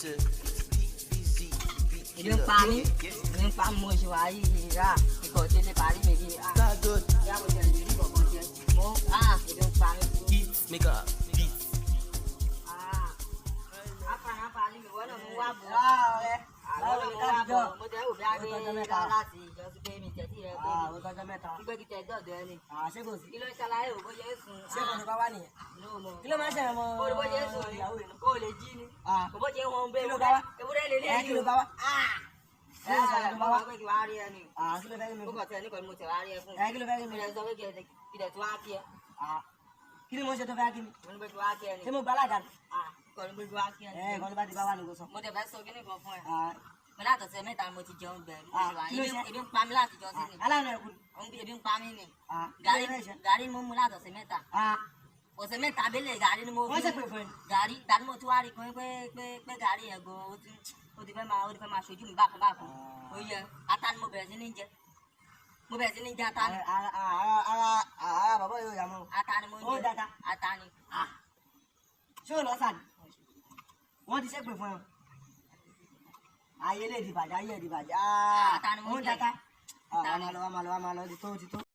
Ebi ń pa mí, ebi ń pa mo ṣe wà yìí rà ikọ̀ délé parí mi yìí. Ìyá mo jẹ ìrírí kọ̀ọ̀kan jẹ. Mo ebi ń pa mí. Apànàpàlì mi wọ́n náà mú wá bọ̀. Mo tẹ́ òbí adé láti ìjọsìn pé mi tẹ̀sí rẹ pé gbígbé kí tẹ dọ̀dọ̀ ẹni. Kí ló ń ṣàlàyé òbó yẹn sùn? Kí ló máa ń ṣe ọmọ òbó yẹn sùn ni? Kó o lè jí ni. Òbó yẹn wọn bẹ ewúrẹ́ lè lé ní. Kí ló bá wá? Mo wá pé kí wàá rí ẹ ni. Ó kàn tẹ̀ ní kò ní mo tẹ̀ wá rí ẹ fún. Kí ló fẹ́ kí mi lè sọ pé kí ẹ̀ tó wá kí ẹ? Kí ni mo ṣe tó fẹ́ kí mi? Mo ní pé kí wàá kí ẹ ni. Ṣé mo gba alága ni? Kọ́ ní pé kí wàá kí ẹ ni. Kọ́ ní bá ti bá wà ní kò sọ. Mo tẹ̀ fẹ́ sọ kíní kan fún ẹ. Mo látọ̀sẹ̀ mẹ́ta mo ti jẹun bẹ̀rù. Kí ló ṣe? Ebi ń pa mí láti jọ sí ni. Aláàánú ẹ̀kú ni. Ebi ń pa mí ni. Kí ló Gàrí mo mú látọ̀sẹ̀ mẹ́ta. Ọ̀sẹ̀ mẹ́ta abẹ́lẹ̀ gàrí ni mo Wọ́n ṣe pè fún ẹ. Gàrí mo tún wá rí pé gàrí yẹn gan ó ti fẹ́ máa ṣojú mi bákan bákan. Ó yẹ ata ni mo bẹ̀rẹ̀ sí ní jẹ. Mo bẹ̀rẹ̀ sí ní jẹ ata ni. Ara bàbá yóò yà mọ́. Ata ni mo ń Ó jẹ. data. Ata ni. Ṣé o lọ sàn? Wọ́n ti ṣépè fún ẹ. Ayé lè dìbàjẹ́, ayé lè dìbàjẹ́. Ata ni mo ń Ó jẹ. data. Ata ni. Wá máa lọ, ti tó.